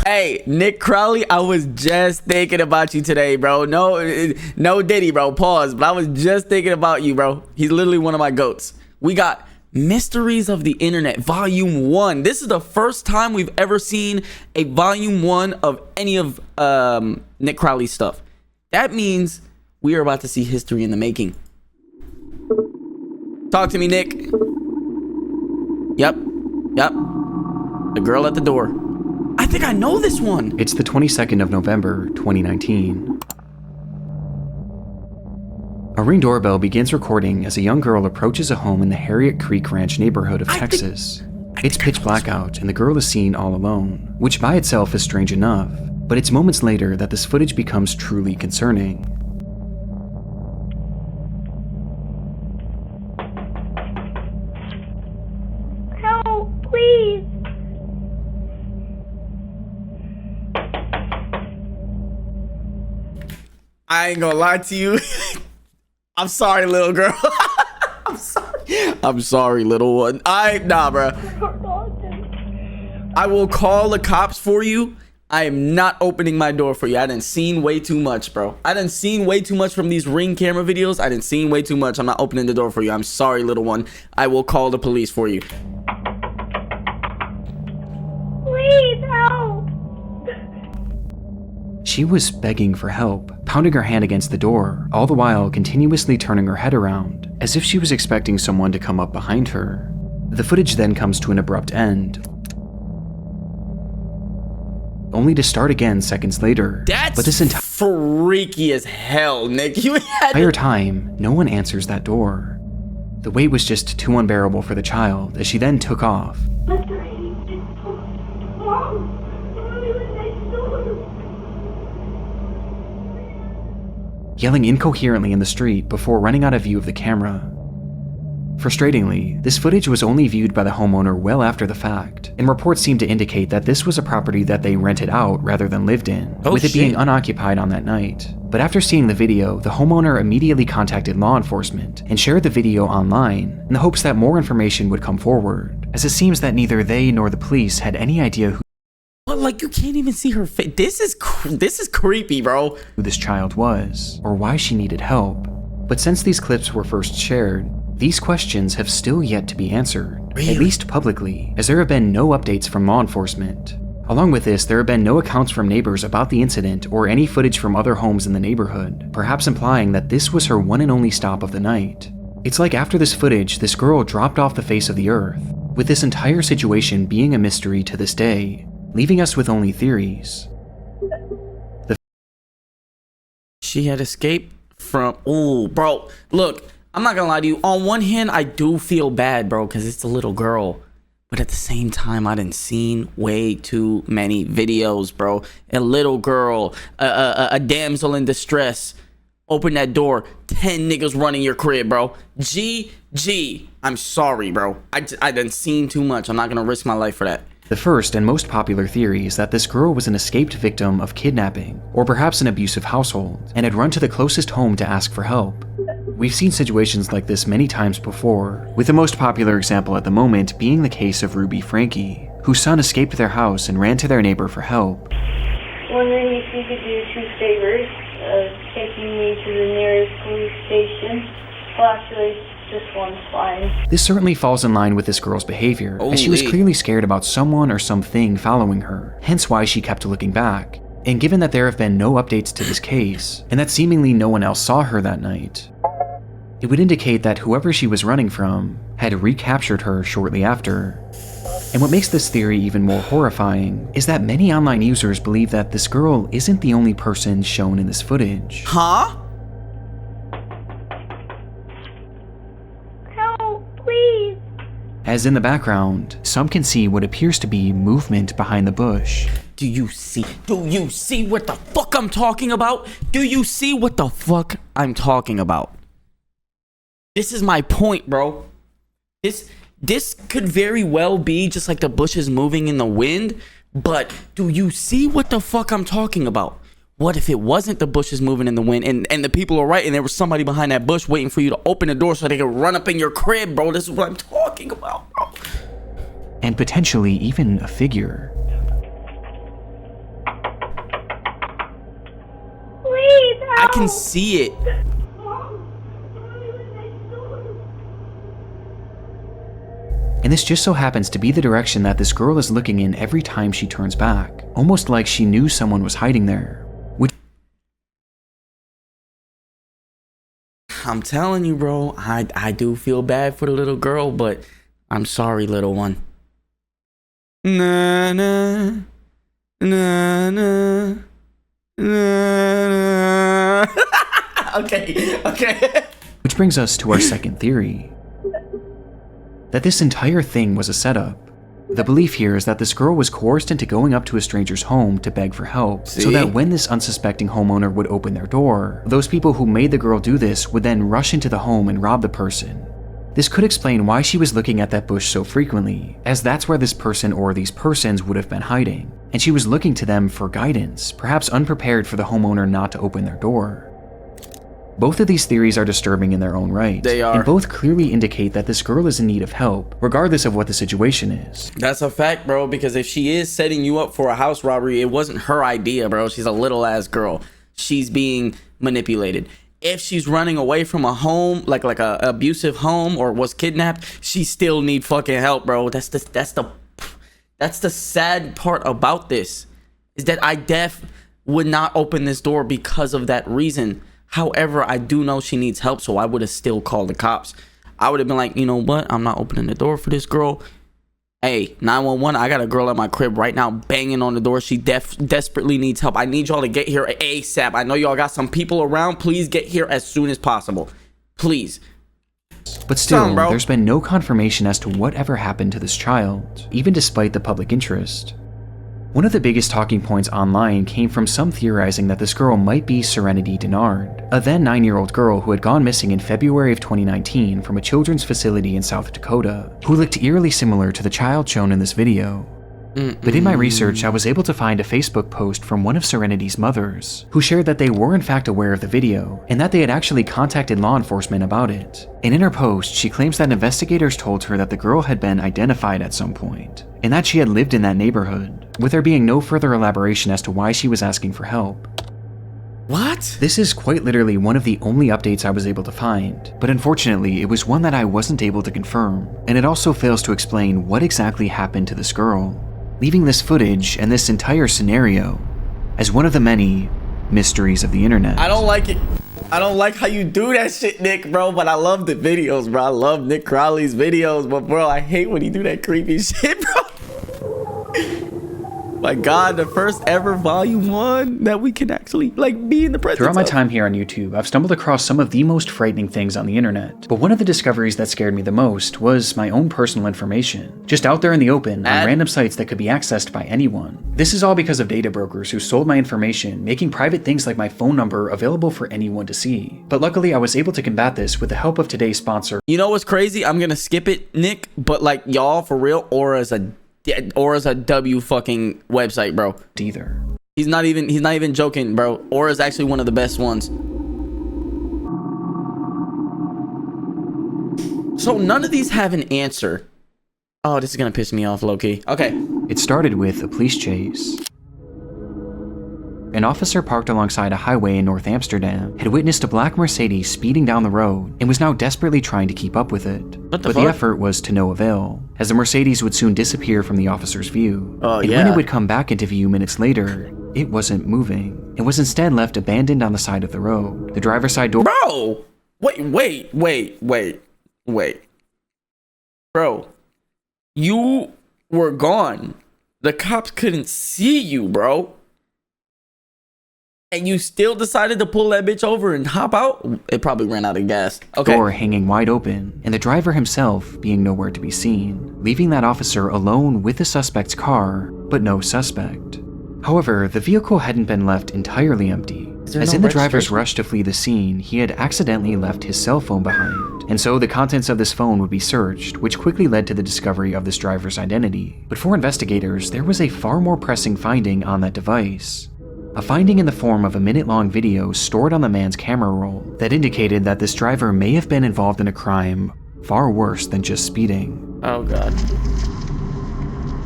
Hey, Nick Crowley, I was just thinking about you today, bro. No Diddy, bro. Pause. But I was just thinking about you, bro. He's literally one of my goats. We got Mysteries of the Internet, Volume 1. This is the first time we've ever seen a Volume 1 of any of Nick Crowley's stuff. That means we are about to see history in the making. Talk to me, Nick. Yep. The girl at the door. I think I know this one. It's the 22nd of November, 2019. A Ring doorbell begins recording as a young girl approaches a home in the Harriet Creek Ranch neighborhood of Texas. It's pitch black out and the girl is seen all alone, which by itself is strange enough, but it's moments later that this footage becomes truly concerning. Help, please. I ain't gonna lie to you. I'm sorry, little girl. I'm sorry, little one. Nah, bro. I will call the cops for you. I am not opening my door for you. I done seen way too much, bro. I done seen way too much from these Ring camera videos. I done seen way too much. I'm not opening the door for you. I'm sorry, little one. I will call the police for you. Please help. She was begging for help, pounding her hand against the door, all the while continuously turning her head around, as if she was expecting someone to come up behind her. The footage then comes to an abrupt end, only to start again seconds later. That's freaky as hell, Nick. You had entire time, no one answers that door. The wait was just too unbearable for the child, as she then took off. Yelling incoherently in the street before running out of view of the camera. Frustratingly, this footage was only viewed by the homeowner well after the fact, and reports seem to indicate that this was a property that they rented out rather than lived in, with it being unoccupied on that night. But after seeing the video, the homeowner immediately contacted law enforcement and shared the video online in the hopes that more information would come forward, as it seems that neither they nor the police had any idea who like, you can't even see her face. This is creepy, bro. Who this child was, or why she needed help. But since these clips were first shared, these questions have still yet to be answered, at least publicly, as there have been no updates from law enforcement. Along with this, there have been no accounts from neighbors about the incident or any footage from other homes in the neighborhood, perhaps implying that this was her one and only stop of the night. It's like after this footage, this girl dropped off the face of the earth, with this entire situation being a mystery to this day, leaving us with only theories. She had escaped from... Ooh, bro. Look, I'm not gonna lie to you. On one hand, I do feel bad, bro, because it's a little girl. But at the same time, I done seen way too many videos, bro. A little girl, a damsel in distress. Open that door, 10 niggas running your crib, bro. GG. I'm sorry, bro. I done seen too much. I'm not gonna risk my life for that. The first and most popular theory is that this girl was an escaped victim of kidnapping, or perhaps an abusive household, and had run to the closest home to ask for help. We've seen situations like this many times before, with the most popular example at the moment being the case of Ruby Frankie, whose son escaped their house and ran to their neighbor for help. Wondering if you could do 2 favors, taking me to the nearest police station. Well, actually, just one's fine. This certainly falls in line with this girl's behavior, as she was clearly scared about someone or something following her, hence why she kept looking back. And given that there have been no updates to this case, and that seemingly no one else saw her that night, it would indicate that whoever she was running from had recaptured her shortly after. And what makes this theory even more horrifying is that many online users believe that this girl isn't the only person shown in this footage. Huh? Please. As in the background, some can see what appears to be movement behind the bush. Do you see what the fuck I'm talking about? Do you see what the fuck I'm talking about? This is my point, bro. This could very well be just like the bushes moving in the wind, but do you see what the fuck I'm talking about? What if it wasn't the bushes moving in the wind and the people are right and there was somebody behind that bush waiting for you to open the door so they could run up in your crib, bro? This is what I'm talking about, bro. And potentially even a figure. can see it. And this just so happens to be the direction that this girl is looking in every time she turns back, almost like she knew someone was hiding there. I'm telling you, bro, I do feel bad for the little girl, but I'm sorry, little one. Na na na na na. Okay. Which brings us to our second theory, that this entire thing was a setup. The belief here is that this girl was coerced into going up to a stranger's home to beg for help, so that when this unsuspecting homeowner would open their door, those people who made the girl do this would then rush into the home and rob the person. This could explain why she was looking at that bush so frequently, as that's where this person or these persons would have been hiding, and she was looking to them for guidance, perhaps unprepared for the homeowner not to open their door. Both of these theories are disturbing in their own right. They are. And both clearly indicate that this girl is in need of help, regardless of what the situation is. That's a fact, bro, because if she is setting you up for a house robbery, it wasn't her idea, bro. She's a little ass girl. She's being manipulated. If she's running away from a home, like a abusive home, or was kidnapped, she still need fucking help, bro. That's the sad part about this, is that I would not open this door because of that reason. However, I do know she needs help, so I would have still called the cops. I would have been like, you know what? I'm not opening the door for this girl. Hey, 911, I got a girl at my crib right now banging on the door. She desperately needs help. I need y'all to get here ASAP. I know y'all got some people around. Please get here as soon as possible. Please. But still, there's been no confirmation as to whatever happened to this child, even despite the public interest. One of the biggest talking points online came from some theorizing that this girl might be Serenity Denard, a then 9-year-old girl who had gone missing in February of 2019 from a children's facility in South Dakota, who looked eerily similar to the child shown in this video. But in my research, I was able to find a Facebook post from one of Serenity's mothers, who shared that they were in fact aware of the video, and that they had actually contacted law enforcement about it. And in her post, she claims that investigators told her that the girl had been identified at some point, and that she had lived in that neighborhood, with there being no further elaboration as to why she was asking for help. What? This is quite literally one of the only updates I was able to find, but unfortunately it was one that I wasn't able to confirm, and it also fails to explain what exactly happened to this girl, leaving this footage and this entire scenario as one of the many mysteries of the internet. I don't like it. I don't like how you do that shit, Nick, bro, but I love the videos, bro. I love Nick Crowley's videos, but bro, I hate when he do that creepy shit, bro. My God, the first ever volume 1 that we can actually like be in the presence Throughout my of. time here on YouTube, I've stumbled across some of the most frightening things on the internet, but one of the discoveries that scared me the most was my own personal information, just out there in the open on random sites that could be accessed by anyone. This is all because of data brokers who sold my information, making private things like my phone number available for anyone to see. But luckily, I was able to combat this with the help of today's sponsor. You know what's crazy? I'm gonna skip it, Nick, but like y'all, for real, Aura's a W fucking website, bro. Either. He's not even joking, bro. Aura's actually one of the best ones. So none of these have an answer. Oh, this is gonna piss me off, low-key. Okay. It started with a police chase. An officer parked alongside a highway in North Amsterdam had witnessed a black Mercedes speeding down the road and was now desperately trying to keep up with it. But the effort was to no avail, as the Mercedes would soon disappear from the officer's view. And when it would come back into view minutes later, it wasn't moving. It was instead left abandoned on the side of the road. The driver's side door— Bro! Wait. Bro, you were gone. The cops couldn't see you, bro. And you still decided to pull that bitch over and hop out? It probably ran out of gas. Okay. Door hanging wide open, and the driver himself being nowhere to be seen, leaving that officer alone with the suspect's car, but no suspect. However, the vehicle hadn't been left entirely empty, as in the driver's rush to flee the scene, he had accidentally left his cell phone behind, and so the contents of this phone would be searched, which quickly led to the discovery of this driver's identity. But for investigators, there was a far more pressing finding on that device. A finding in the form of a minute-long video stored on the man's camera roll that indicated that this driver may have been involved in a crime far worse than just speeding. Oh God.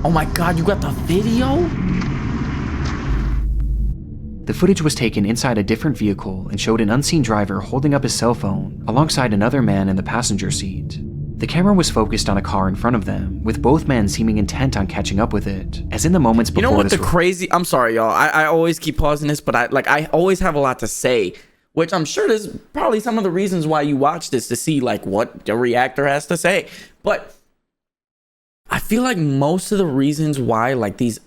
Oh my God, you got the video? The The footage was taken inside a different vehicle and showed an unseen driver holding up his cell phone alongside another man in the passenger seat. The camera was focused on a car in front of them, with both men seeming intent on catching up with it, as in the moments before. You know what the crazy? I'm sorry, y'all. I always keep pausing this, but I always have a lot to say, which I'm sure there's probably some of the reasons why you watch this to see like what the reactor has to say. But I feel like most of the reasons why like these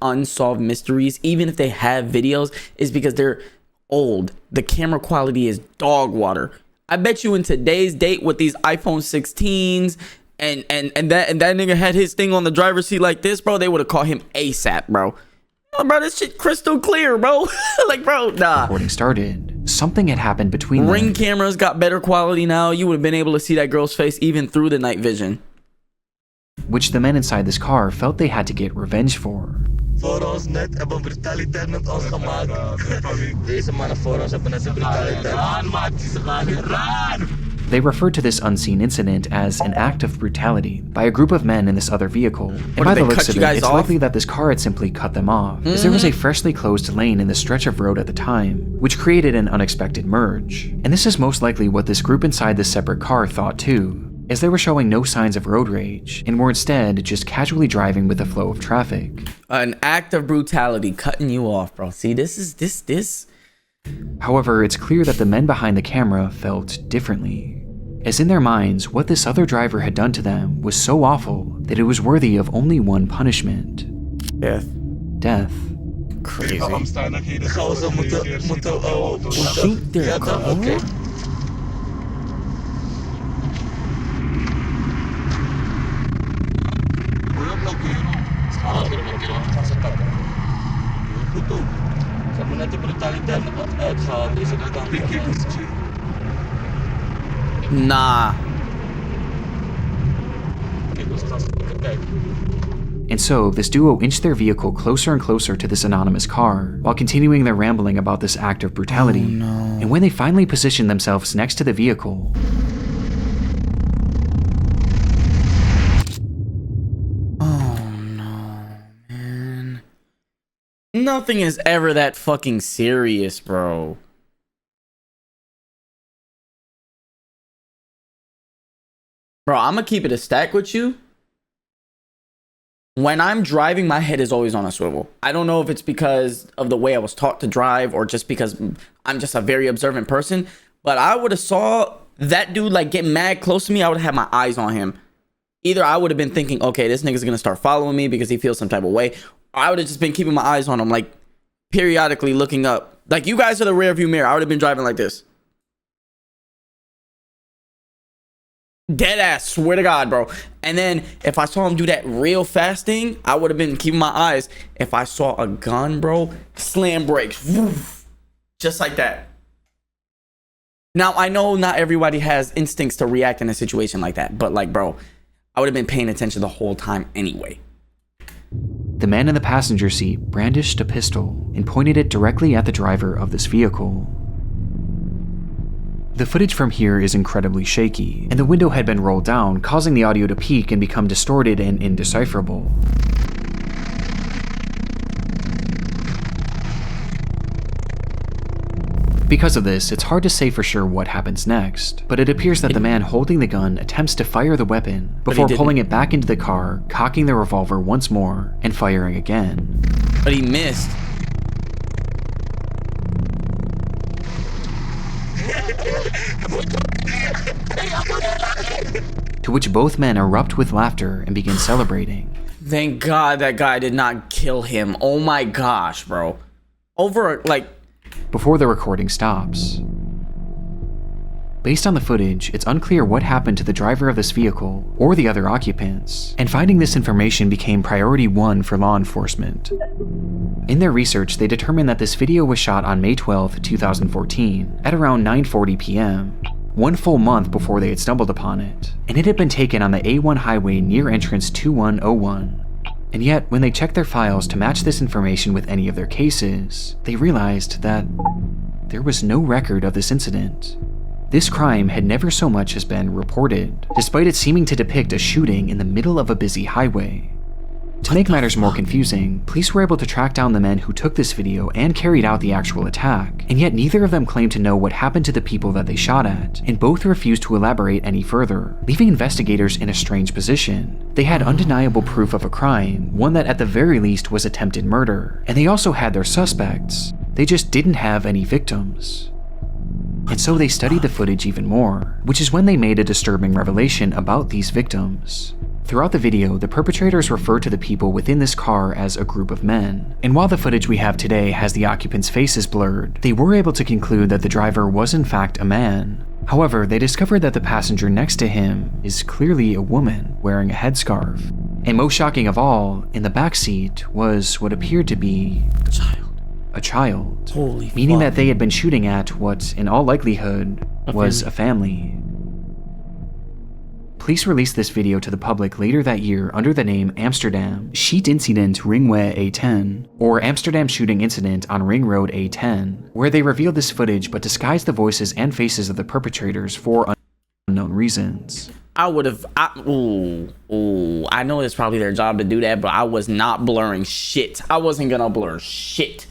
unsolved mysteries, even if they have videos, is because they're old. The camera quality is dog water. I bet you in today's date with these iPhone 16s and that nigga had his thing on the driver's seat like this, bro, they would have caught him ASAP, bro. Oh, bro, this shit crystal clear, bro. Like, bro, nah. Recording started, something had happened between them. Ring cameras got better quality now. You would have been able to see that girl's face even through the night vision, which the men inside this car felt they had to get revenge for. Voor ons net hebben brutaliteit met ons gemaakt. Deze mannen voor ons hebben net de brutaliteit. They referred to this unseen incident as an act of brutality by a group of men in this other vehicle. And by the looks of it, it's likely that this car had simply cut them off, as there was a freshly closed lane in the stretch of road at the time, which created an unexpected merge. And this is most likely what this group inside this separate car thought too, as they were showing no signs of road rage and were instead just casually driving with the flow of traffic. An act of brutality, cutting you off, bro. See, this. However, it's clear that the men behind the camera felt differently, as in their minds, what this other driver had done to them was so awful that it was worthy of only one punishment. Death. Crazy. Shoot their car? Nah. And so, this duo inched their vehicle closer and closer to this anonymous car, while continuing their rambling about this act of brutality. Oh, no. And when they finally positioned themselves next to the vehicle, nothing is ever that fucking serious, bro. Bro, I'm gonna keep it a stack with you. When I'm driving, my head is always on a swivel. I don't know if it's because of the way I was taught to drive or just because I'm just a very observant person, but I would have saw that dude like get mad close to me. I would have had my eyes on him. Either I would have been thinking, okay, this nigga's gonna start following me because he feels some type of way, I would have just been keeping my eyes on him, like periodically looking up. Like you guys are the rear view mirror. I would have been driving like this. Dead ass, swear to God, bro. And then if I saw him do that real fast thing, I would have been keeping my eyes. If I saw a gun, bro, slam brakes. Woof, just like that. Now, I know not everybody has instincts to react in a situation like that, but like, bro, I would have been paying attention the whole time anyway. the man in the passenger seat brandished a pistol and pointed it directly at the driver of this vehicle. The footage from here is incredibly shaky, and the window had been rolled down, causing the audio to peak and become distorted and indecipherable. Because of this, it's hard to say for sure what happens next, but it appears that the man holding the gun attempts to fire the weapon before pulling it back into the car, cocking the revolver once more, and firing again. But he missed. To which both men erupt with laughter and begin celebrating. Thank God that guy did not kill him. Oh my gosh, bro. Before the recording stops. Based on the footage, it's unclear what happened to the driver of this vehicle or the other occupants, and finding this information became priority 1 for law enforcement. In their research, they determined that this video was shot on May 12, 2014, at around 9:40 p.m., 1 full month before they had stumbled upon it, and it had been taken on the A1 highway near entrance 2101. And yet, when they checked their files to match this information with any of their cases, they realized that there was no record of this incident. This crime had never so much as been reported, despite it seeming to depict a shooting in the middle of a busy highway. To make matters more confusing, police were able to track down the men who took this video and carried out the actual attack, and yet neither of them claimed to know what happened to the people that they shot at, and both refused to elaborate any further, leaving investigators in a strange position. They had undeniable proof of a crime, one that at the very least was attempted murder, and they also had their suspects. They just didn't have any victims. And so they studied the footage even more, which is when they made a disturbing revelation about these victims. Throughout the video, the perpetrators refer to the people within this car as a group of men. And while the footage we have today has the occupants' faces blurred, they were able to conclude that the driver was in fact a man. However, they discovered that the passenger next to him is clearly a woman wearing a headscarf. And most shocking of all, in the back seat was what appeared to be a child. Holy meaning fuck. that they had been shooting at what, in all likelihood, was a family. Police released this video to the public later that year under the name Amsterdam Schiet Incident Ringweg A10, or Amsterdam Shooting Incident on Ring Road A10, where they revealed this footage but disguised the voices and faces of the perpetrators for unknown reasons. I know it's probably their job to do that, but I was not blurring shit. I wasn't gonna blur shit.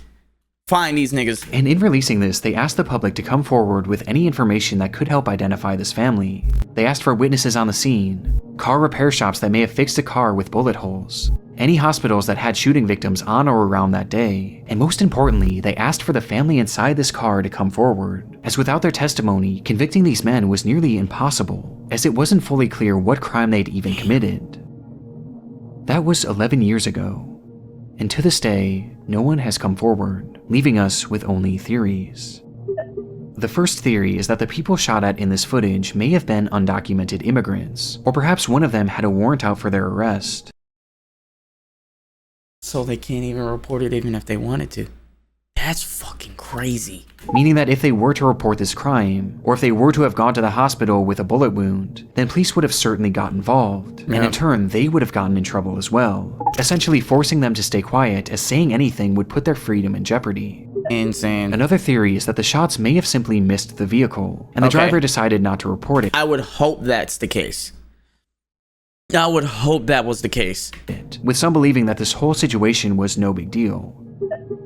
Find these niggas. And in releasing this, they asked the public to come forward with any information that could help identify this family. They asked for witnesses on the scene, car repair shops that may have fixed a car with bullet holes, any hospitals that had shooting victims on or around that day, and most importantly, they asked for the family inside this car to come forward, as without their testimony, convicting these men was nearly impossible, as it wasn't fully clear what crime they'd even committed. That was 11 years ago, and to this day, no one has come forward, leaving us with only theories. The first theory is that the people shot at in this footage may have been undocumented immigrants, or perhaps one of them had a warrant out for their arrest. So they can't even report it even if they wanted to. That's fucking crazy. Meaning that if they were to report this crime, or if they were to have gone to the hospital with a bullet wound, then police would have certainly got involved, and in turn they would have gotten in trouble as well, essentially forcing them to stay quiet as saying anything would put their freedom in jeopardy. Insane. Another theory is that the shots may have simply missed the vehicle, and the driver decided not to report it. I would hope that's the case. I would hope that was the case. With some believing that this whole situation was no big deal.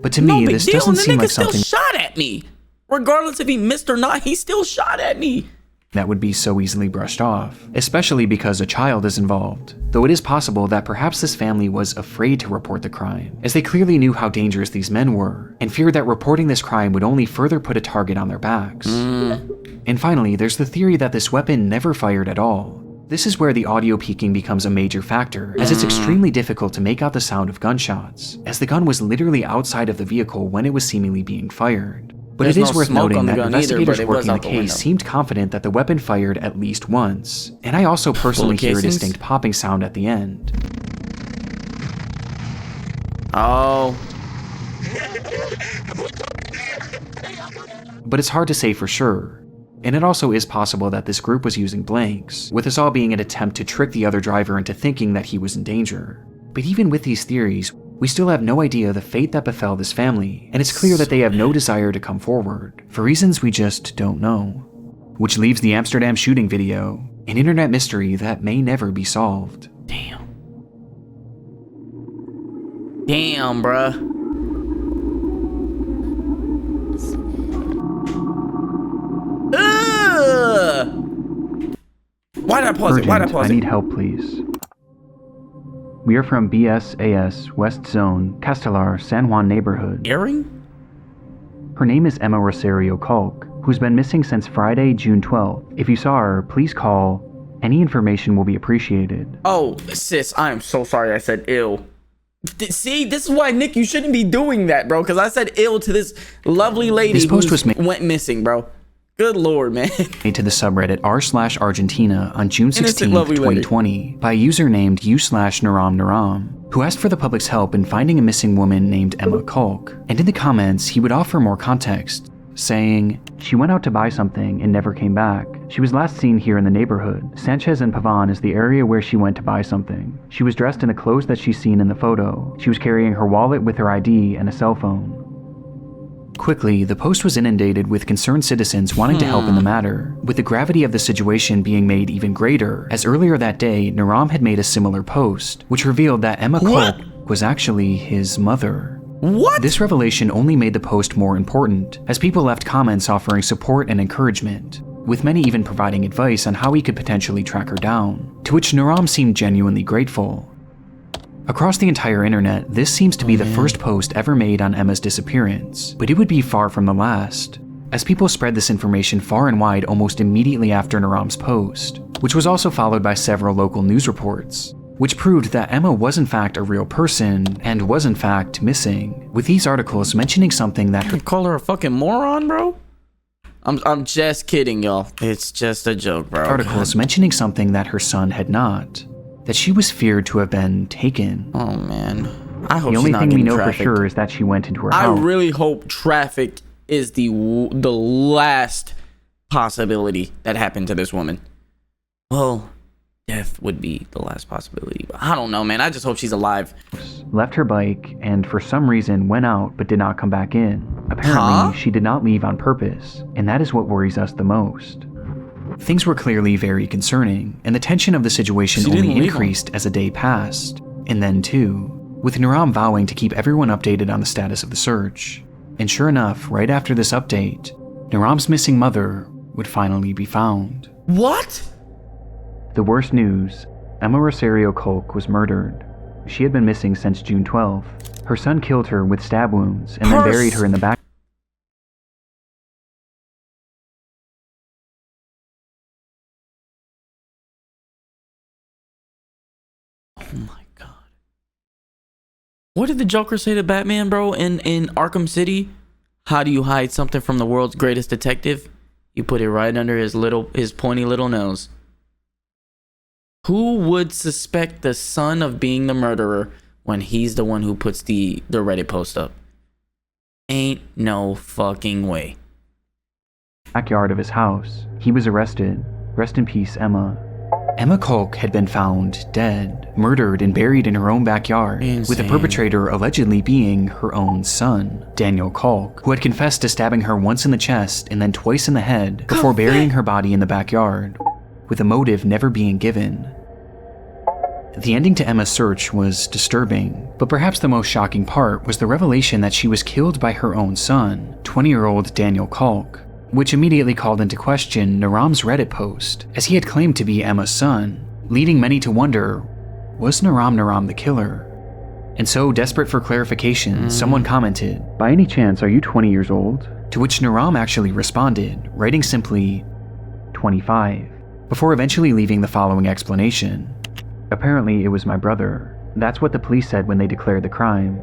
But to me, this doesn't seem like something still shot at me. Regardless if he missed or not, he still shot at me. That would be so easily brushed off, especially because a child is involved. Though it is possible that perhaps this family was afraid to report the crime, as they clearly knew how dangerous these men were, and feared that reporting this crime would only further put a target on their backs. And finally, there's the theory that this weapon never fired at all. This is where the audio peaking becomes a major factor, as it's extremely difficult to make out the sound of gunshots, as the gun was literally outside of the vehicle when it was seemingly being fired. But it is worth noting that investigators working the case seemed confident that the weapon fired at least once, and I also personally hear a distinct popping sound at the end. Oh. But it's hard to say for sure. And it also is possible that this group was using blanks, with this all being an attempt to trick the other driver into thinking that he was in danger. But even with these theories, we still have no idea the fate that befell this family, and it's clear that they have no desire to come forward, for reasons we just don't know. Which leaves the Amsterdam shooting video, an internet mystery that may never be solved. Damn, bruh. Why did I pause it? Why did I pause I need help, please. We are from BSAS West Zone, Castelar, San Juan neighborhood. Airing? Her name is Emma Rosario Culk, who's been missing since Friday, June 12th. If you saw her, please call. Any information will be appreciated. Oh, sis, I am so sorry I said ill. See, this is why, Nick, you shouldn't be doing that, bro, because I said ill to this lovely lady This post was went missing, bro. Good lord, man. Made to the subreddit r/Argentina on June 16, 2020 by a user named u/Naram, who asked for the public's help in finding a missing woman named Emma Culk. And in the comments, he would offer more context, saying, "She went out to buy something and never came back. She was last seen here in the neighborhood. Sanchez and Pavan is the area where she went to buy something. She was dressed in the clothes that she's seen in the photo. She was carrying her wallet with her ID and a cell phone." Quickly, the post was inundated with concerned citizens wanting to help in the matter, with the gravity of the situation being made even greater, as earlier that day, Naram had made a similar post, which revealed that Emma Kolk was actually his mother. What? This revelation only made the post more important, as people left comments offering support and encouragement, with many even providing advice on how he could potentially track her down, to which Naram seemed genuinely grateful. Across the entire internet, this seems to be the first post ever made on Emma's disappearance, but it would be far from the last, as people spread this information far and wide almost immediately after Naram's post, which was also followed by several local news reports, which proved that Emma was in fact a real person and was in fact missing, with these articles mentioning something that You call her a fucking moron, bro? I'm just kidding, y'all. It's just a joke, bro. articles mentioning something that her son had not, that she was feared to have been taken. Oh man, I hope The she's only not thing we getting know for trafficked. sure is that she went into her I house. really hope traffic is the last possibility that happened to this woman. Well, death would be the last possibility, but I don't know, man. I just hope she's alive. Left her bike and for some reason went out but did not come back in. Apparently, she did not leave on purpose, and that is what worries us the most. Things were clearly very concerning, and the tension of the situation She didn't only leave increased as a day passed. And then too, with Naram vowing to keep everyone updated on the status of the search. And sure enough, right after this update, Naram's missing mother would finally be found. What? The worst news, Emma Rosario Kolk was murdered. She had been missing since June 12th. Her son killed her with stab wounds and then buried her in the back. Oh my god. What did the Joker say to Batman, bro, in Arkham City? How do you hide something from the world's greatest detective? You put it right under his pointy little nose. Who would suspect the son of being the murderer when he's the one who puts the Reddit post up? Ain't no fucking way. Backyard of his house. He was arrested. Rest in peace, Emma. Emma Kolk had been found dead, murdered and buried in her own backyard, with the Insane. perpetrator allegedly being her own son, Daniel Kolk, who had confessed to stabbing her once in the chest and then twice in the head before burying her body in the backyard, with a motive never being given. The ending to Emma's search was disturbing, but perhaps the most shocking part was the revelation that she was killed by her own son, 20-year-old Daniel Kolk, which immediately called into question Naram's Reddit post, as he had claimed to be Emma's son, leading many to wonder, was Naram the killer? And so, desperate for clarification, someone commented, "By any chance, are you 20 years old?" To which Naram actually responded, writing simply, 25, before eventually leaving the following explanation. "Apparently, it was my brother. That's what the police said when they declared the crime."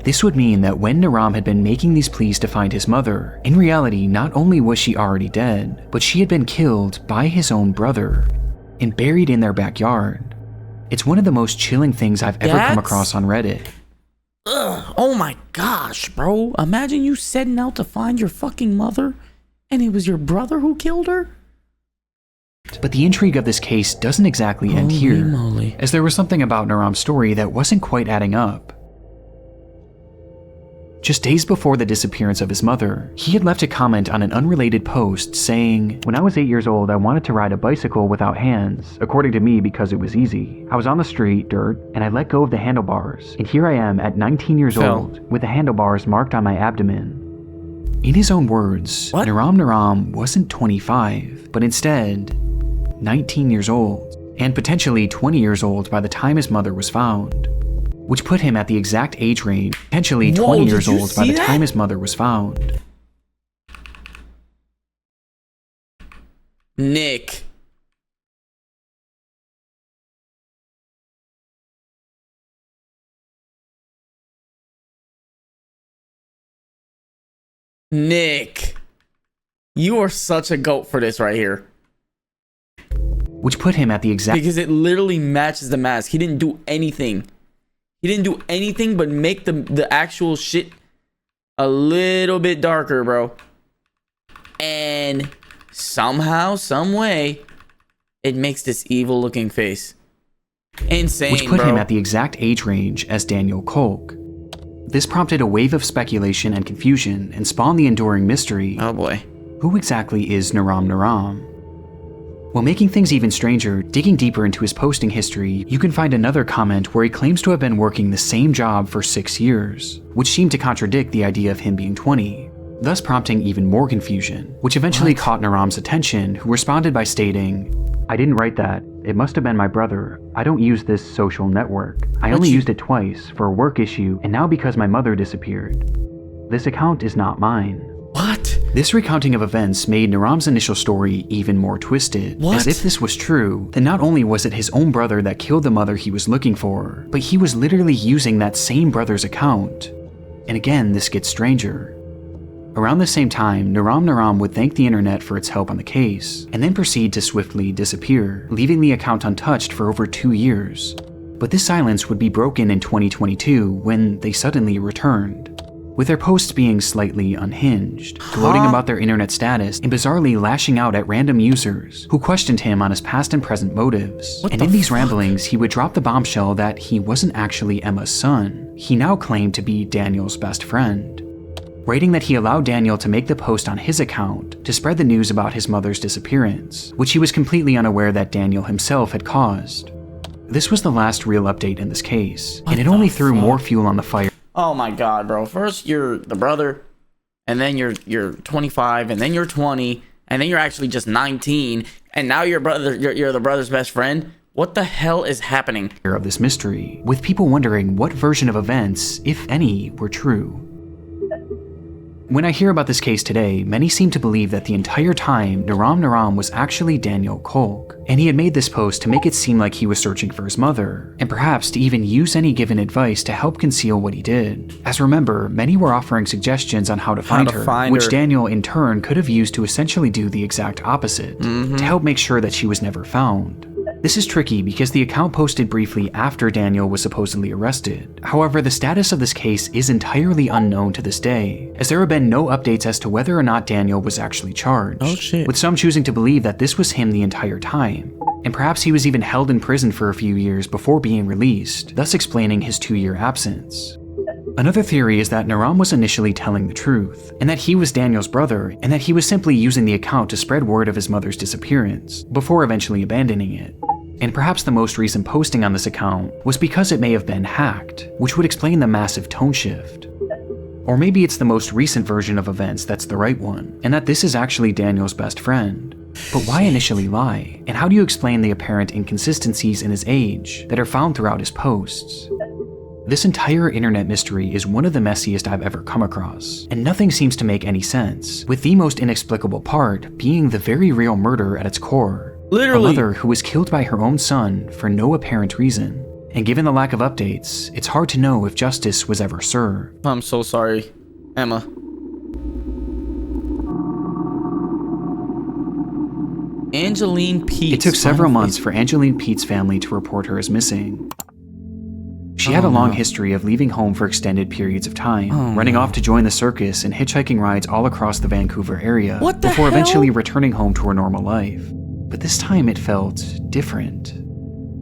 This would mean that when Naram had been making these pleas to find his mother, in reality, not only was she already dead, but she had been killed by his own brother and buried in their backyard. It's one of the most chilling things I've ever come across on Reddit. Ugh, oh my gosh, bro. Imagine you setting out to find your fucking mother and it was your brother who killed her? But the intrigue of this case doesn't exactly end Holy here, moly. as there was something about Naram's story that wasn't quite adding up. Just days before the disappearance of his mother, he had left a comment on an unrelated post saying, "When I was 8 years old, I wanted to ride a bicycle without hands, according to me because it was easy. I was on the street, dirt, and I let go of the handlebars, and here I am at 19 years old, with the handlebars marked on my abdomen." In his own words, What? Naram wasn't 25, but instead 19 years old, and potentially 20 years old by the time his mother was found, which put him at the exact age range, potentially 20 Whoa, years did you old by see the that? time his mother was found. Nick. Nick. You are such a goat for this right here. Which put him at the exact Because it literally matches the mask. He didn't do anything. He didn't do anything but make the actual shit a little bit darker, bro. And somehow, some way, it makes this evil looking face. Insane, which put bro. him at the exact age range as Daniel Kolk. This prompted a wave of speculation and confusion and spawned the enduring mystery. Oh boy. Who exactly is Naram Naram? While making things even stranger, digging deeper into his posting history, you can find another comment where he claims to have been working the same job for 6 years, which seemed to contradict the idea of him being 20, thus prompting even more confusion, which eventually caught Naram's attention, who responded by stating, "I didn't write that. It must have been my brother. I don't use this social network. I only used it twice for a work issue and now because my mother disappeared. This account is not mine." What? This recounting of events made Naram's initial story even more twisted. What? As if this was true, then not only was it his own brother that killed the mother he was looking for, but he was literally using that same brother's account. And again, this gets stranger. Around the same time, Naram Naram would thank the internet for its help on the case, and then proceed to swiftly disappear, leaving the account untouched for over 2 years. But this silence would be broken in 2022 when they suddenly returned, with their posts being slightly unhinged, gloating about their internet status and bizarrely lashing out at random users who questioned him on his past and present motives. And in these ramblings, he would drop the bombshell that he wasn't actually Emma's son. He now claimed to be Daniel's best friend, writing that he allowed Daniel to make the post on his account to spread the news about his mother's disappearance, which he was completely unaware that Daniel himself had caused. This was the last real update in this case, and it only threw more fuel on the fire. Oh my god, bro. First you're the brother, and then you're 25, and then you're 20, and then you're actually just 19, and now you're the brother's best friend. What the hell is happening? Of this mystery, with people wondering what version of events, if any, were true. When I hear about this case today, many seem to believe that the entire time Naram Naram was actually Daniel Kolk, and he had made this post to make it seem like he was searching for his mother, and perhaps to even use any given advice to help conceal what he did. As remember, many were offering suggestions on how to find her, which Daniel in turn could have used to essentially do the exact opposite, to help make sure that she was never found. This is tricky because the account posted briefly after Daniel was supposedly arrested. However, the status of this case is entirely unknown to this day, as there have been no updates as to whether or not Daniel was actually charged. Oh shit. With some choosing to believe that this was him the entire time, and perhaps he was even held in prison for a few years before being released, thus explaining his 2-year absence. Another theory is that Naram was initially telling the truth, and that he was Daniel's brother, and that he was simply using the account to spread word of his mother's disappearance, before eventually abandoning it. And perhaps the most recent posting on this account was because it may have been hacked, which would explain the massive tone shift. Or maybe it's the most recent version of events that's the right one, and that this is actually Daniel's best friend. But why initially lie? And how do you explain the apparent inconsistencies in his age that are found throughout his posts? This entire internet mystery is one of the messiest I've ever come across, and nothing seems to make any sense, with the most inexplicable part being the very real murder at its core. Literally. A mother who was killed by her own son for no apparent reason. And given the lack of updates, it's hard to know if justice was ever served. I'm so sorry, Emma. Angeline Pete's. It took several months for Angeline Pete's family to report her as missing. She had a long history of leaving home for extended periods of time, running off to join the circus and hitchhiking rides all across the Vancouver area, before eventually returning home to her normal life. But this time it felt different.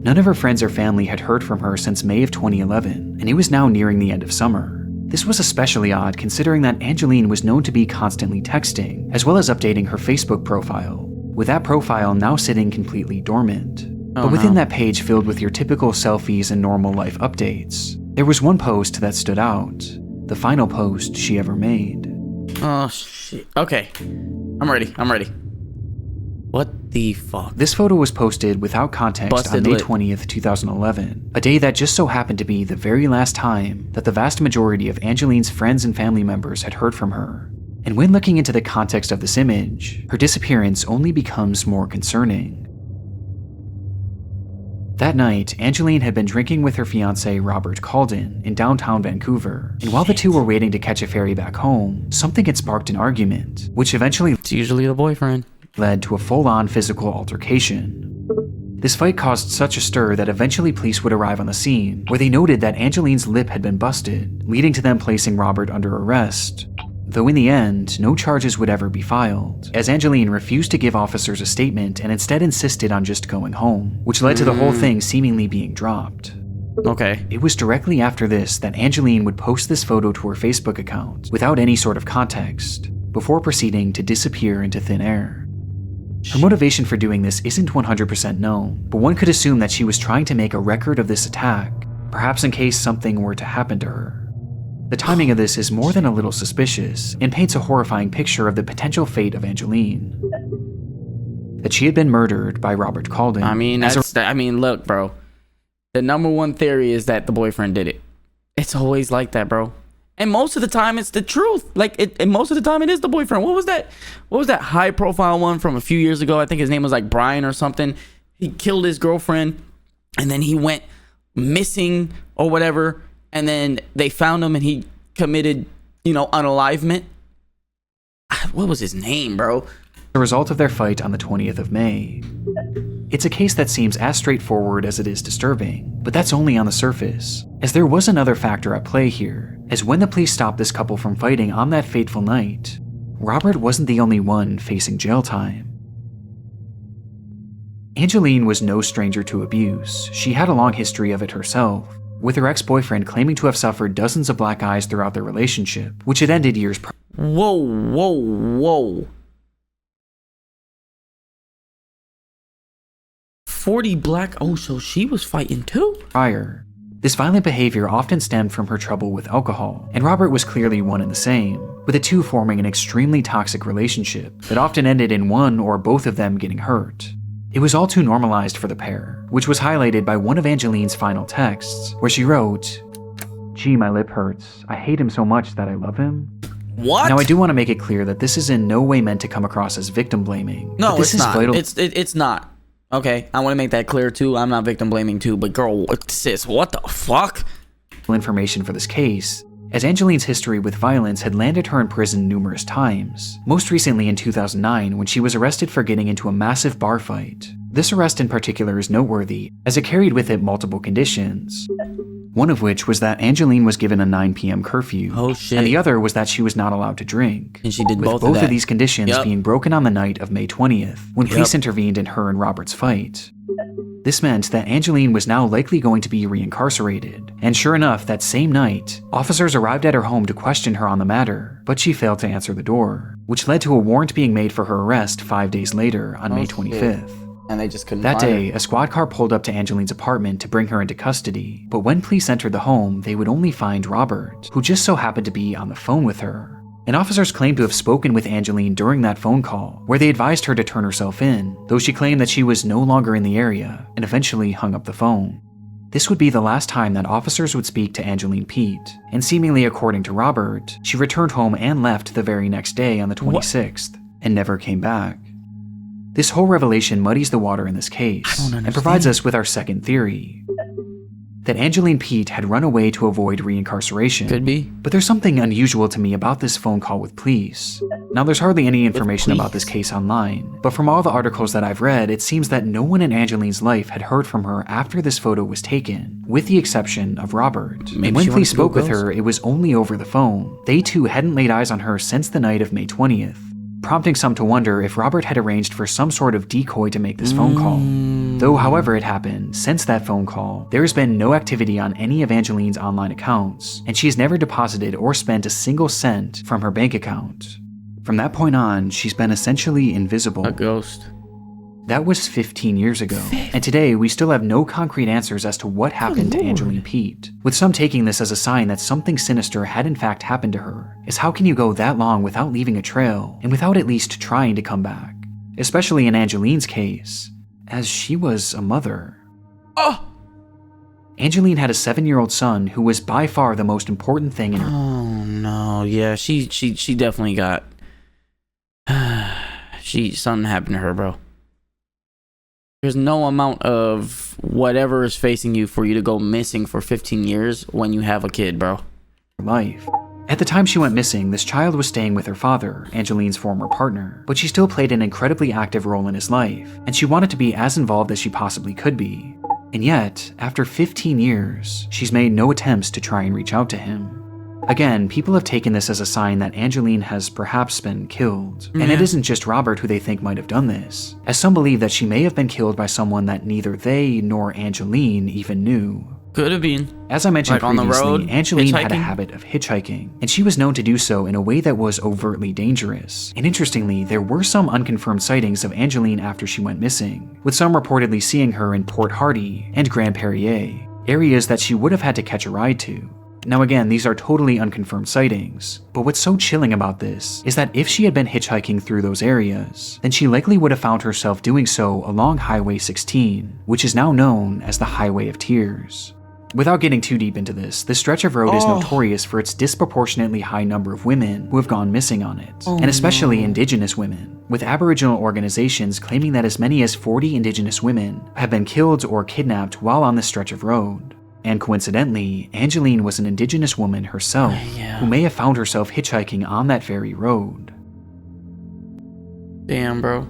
None of her friends or family had heard from her since May of 2011, and it was now nearing the end of summer. This was especially odd considering that Angeline was known to be constantly texting, as well as updating her Facebook profile, with that profile now sitting completely dormant. But within that page filled with your typical selfies and normal life updates, there was one post that stood out, the final post she ever made. Oh shit. Okay. I'm ready. What the fuck? This photo was posted without context on May 20th, 2011, a day that just so happened to be the very last time that the vast majority of Angeline's friends and family members had heard from her. And when looking into the context of this image, her disappearance only becomes more concerning. That night, Angeline had been drinking with her fiancé Robert Calden in downtown Vancouver, and while the two were waiting to catch a ferry back home, something had sparked an argument, which eventually It's usually the boyfriend. Led to a full-on physical altercation. This fight caused such a stir that eventually police would arrive on the scene, where they noted that Angeline's lip had been busted, leading to them placing Robert under arrest. Though in the end, no charges would ever be filed, as Angeline refused to give officers a statement and instead insisted on just going home, which led to the whole thing seemingly being dropped. Okay. It was directly after this that Angeline would post this photo to her Facebook account without any sort of context, before proceeding to disappear into thin air. Her motivation for doing this isn't 100% known, but one could assume that she was trying to make a record of this attack, perhaps in case something were to happen to her. The timing of this is more than a little suspicious and paints a horrifying picture of the potential fate of Angeline. That she had been murdered by Robert Calden. I mean, look, bro. The number one theory is that the boyfriend did it. It's always like that, bro. And most of the time, it's the truth. And most of the time, it is the boyfriend. What was that high-profile one from a few years ago? I think his name was like Brian or something. He killed his girlfriend, and then he went missing or whatever, and then they found him, and he committed, unalivement. What was his name, bro? The result of their fight on the 20th of May. It's a case that seems as straightforward as it is disturbing, but that's only on the surface, as there was another factor at play here, as when the police stopped this couple from fighting on that fateful night, Robert wasn't the only one facing jail time. Angeline was no stranger to abuse. She had a long history of it herself, with her ex-boyfriend claiming to have suffered dozens of black eyes throughout their relationship, which had ended years prior. Whoa. 40 black. Oh, so she was fighting too? This violent behavior often stemmed from her trouble with alcohol, and Robert was clearly one and the same, with the two forming an extremely toxic relationship that often ended in one or both of them getting hurt. It was all too normalized for the pair, which was highlighted by one of Angeline's final texts, where she wrote, "Gee, my lip hurts. I hate him so much that I love him." What? Now, I do want to make it clear that this is in no way meant to come across as victim blaming. No, this it's is not. Vital. It's not. Okay, I want to make that clear too. I'm not victim blaming too, but girl, sis, what the fuck? Information for this case, as Angeline's history with violence had landed her in prison numerous times, most recently in 2009 when she was arrested for getting into a massive bar fight. This arrest in particular is noteworthy, as it carried with it multiple conditions. One of which was that Angeline was given a 9 p.m. curfew. Oh shit. And the other was that she was not allowed to drink. And she did with both both of that. These conditions being broken on the night of May 20th, when police Yep. intervened in her and Robert's fight. This meant that Angeline was now likely going to be reincarcerated, and sure enough, that same night, officers arrived at her home to question her on the matter, but she failed to answer the door, which led to a warrant being made for her arrest 5 days later on May 25th. And they just couldn't That find day, her. a squad car pulled up to Angeline's apartment to bring her into custody, but when police entered the home, they would only find Robert, who just so happened to be on the phone with her. And officers claimed to have spoken with Angeline during that phone call, where they advised her to turn herself in, though she claimed that she was no longer in the area, and eventually hung up the phone. This would be the last time that officers would speak to Angeline Pete, and seemingly according to Robert, she returned home and left the very next day on the 26th, and never came back. This whole revelation muddies the water in this case, and provides us with our second theory. That Angeline Pete had run away to avoid reincarceration. Could be. But there's something unusual to me about this phone call with police. Now, there's hardly any information about this case online, but from all the articles that I've read, it seems that no one in Angeline's life had heard from her after this photo was taken, with the exception of Robert. Maybe And when she police wanted to go spoke with ghost. her, it was only over the phone. They too hadn't laid eyes on her since the night of May 20th. Prompting some to wonder if Robert had arranged for some sort of decoy to make this phone call. Though however it happened, since that phone call, there has been no activity on any of Angeline's online accounts, and she has never deposited or spent a single cent from her bank account. From that point on, she's been essentially invisible. A ghost. That was 15 years ago, and today we still have no concrete answers as to what happened to Angeline Pete, with some taking this as a sign that something sinister had in fact happened to her, as how can you go that long without leaving a trail, and without at least trying to come back? Especially in Angeline's case, as she was a mother. Oh! Angeline had a 7-year-old son who was by far the most important thing in her. Oh no, yeah, she definitely got something happened to her, bro. There's no amount of whatever is facing you for you to go missing for 15 years when you have a kid, bro. Life. At the time she went missing, this child was staying with her father, Angeline's former partner, but she still played an incredibly active role in his life, and she wanted to be as involved as she possibly could be. And yet, after 15 years, she's made no attempts to try and reach out to him. Again, people have taken this as a sign that Angeline has perhaps been killed. And it isn't just Robert who they think might have done this, as some believe that she may have been killed by someone that neither they nor Angeline even knew. Could have been. As I mentioned Like on the previously, road, Angeline had a hitchhiking? habit of hitchhiking, and she was known to do so in a way that was overtly dangerous. And interestingly, there were some unconfirmed sightings of Angeline after she went missing, with some reportedly seeing her in Port Hardy and Grand Perrier, areas that she would have had to catch a ride to. Now again, these are totally unconfirmed sightings, but what's so chilling about this is that if she had been hitchhiking through those areas, then she likely would have found herself doing so along Highway 16, which is now known as the Highway of Tears. Without getting too deep into this stretch of road is notorious for its disproportionately high number of women who have gone missing on it, and especially Indigenous women, with Aboriginal organizations claiming that as many as 40 Indigenous women have been killed or kidnapped while on this stretch of road. And coincidentally, Angeline was an Indigenous woman herself, who may have found herself hitchhiking on that very road. Damn, bro.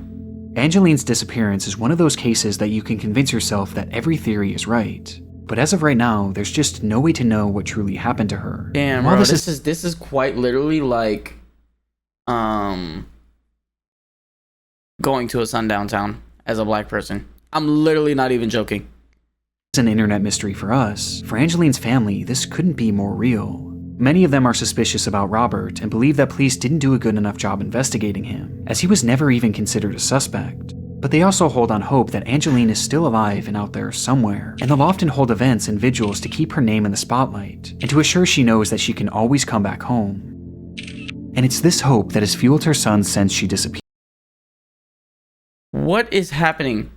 Angeline's disappearance is one of those cases that you can convince yourself that every theory is right. But as of right now, there's just no way to know what truly happened to her. Damn, While bro. this This is quite literally like going to a sundown town as a black person. I'm literally not even joking. an internet mystery for us, for Angeline's family, this couldn't be more real. Many of them are suspicious about Robert and believe that police didn't do a good enough job investigating him, as he was never even considered a suspect. But they also hold on hope that Angeline is still alive and out there somewhere, and they'll often hold events and vigils to keep her name in the spotlight, and to assure she knows that she can always come back home. And it's this hope that has fueled her son since she disappeared. What is happening?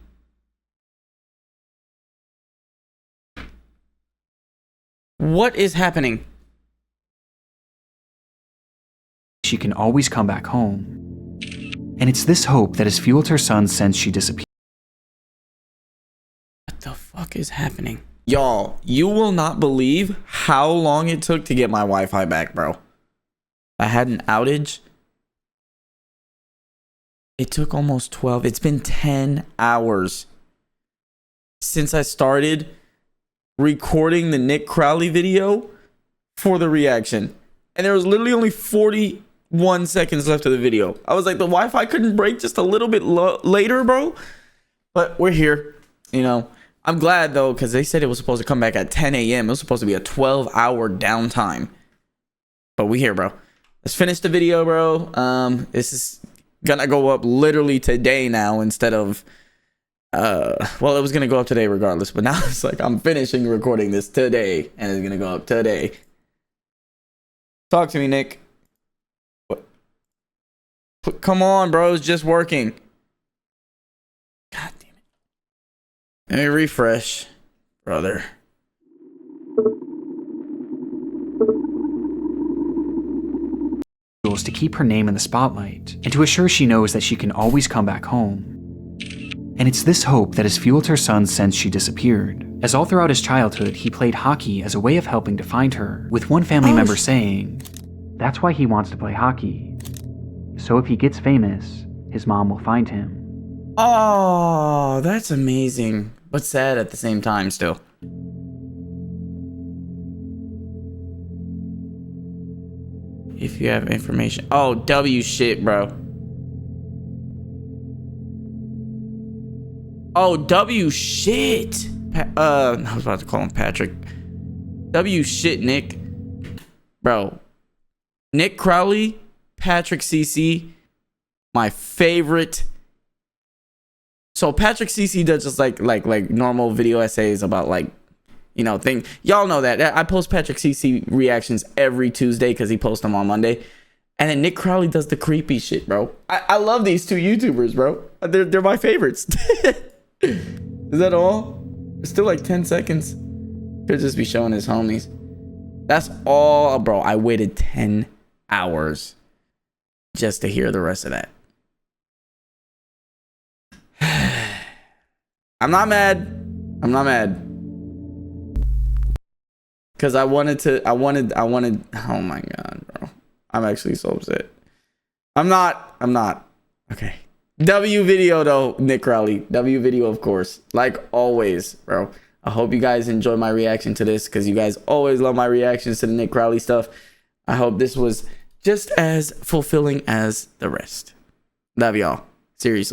What is happening? She can always come back home. And it's this hope that has fueled her son since she disappeared. What the fuck is happening? Y'all, you will not believe how long it took to get my Wi-Fi back, bro. I had an outage. It took almost 12. It's been 10 hours since I started recording the Nick Crowley video for the reaction. And there was literally only 41 seconds left of the video. I was like, the Wi-Fi couldn't break just a little bit later, bro. But we're here, you know. I'm glad, though, because they said it was supposed to come back at 10 a.m. It was supposed to be a 12-hour downtime. But we here, bro. Let's finish the video, bro. This is gonna go up literally today now instead of... well, it was gonna go up today regardless. But now it's like I'm finishing recording this today. And it's gonna go up today. Talk to me, Nick. What? Come on, bro. It's just working. God damn it. Let me refresh, brother. To keep her name in the spotlight, and to assure she knows that she can always come back home. And it's this hope that has fueled her son since she disappeared, as all throughout his childhood he played hockey as a way of helping to find her, with one family member saying, that's why he wants to play hockey. So if he gets famous, his mom will find him. Oh, that's amazing. But sad at the same time still. If you have information. Oh, W shit, bro. Oh, W shit. I was about to call him Patrick. W shit, Nick. Bro. Nick Crowley, Patrick CC, my favorite. So Patrick CC does just like normal video essays about like, you know, thing. Y'all know that. I post Patrick CC reactions every Tuesday because he posts them on Monday. And then Nick Crowley does the creepy shit, bro. I love these two YouTubers, bro. They're my favorites. Is that all? It's still like 10 seconds. Could just be showing his homies. That's all, bro. I waited 10 hours just to hear the rest of that. I'm not mad. I'm not mad. Cause I wanted, oh my God, bro. I'm actually so upset. I'm not. Okay. W video though, Nick Crowley. W video, of course. Like always, bro. I hope you guys enjoy my reaction to this because you guys always love my reactions to the Nick Crowley stuff. I hope this was just as fulfilling as the rest. Love y'all. Seriously.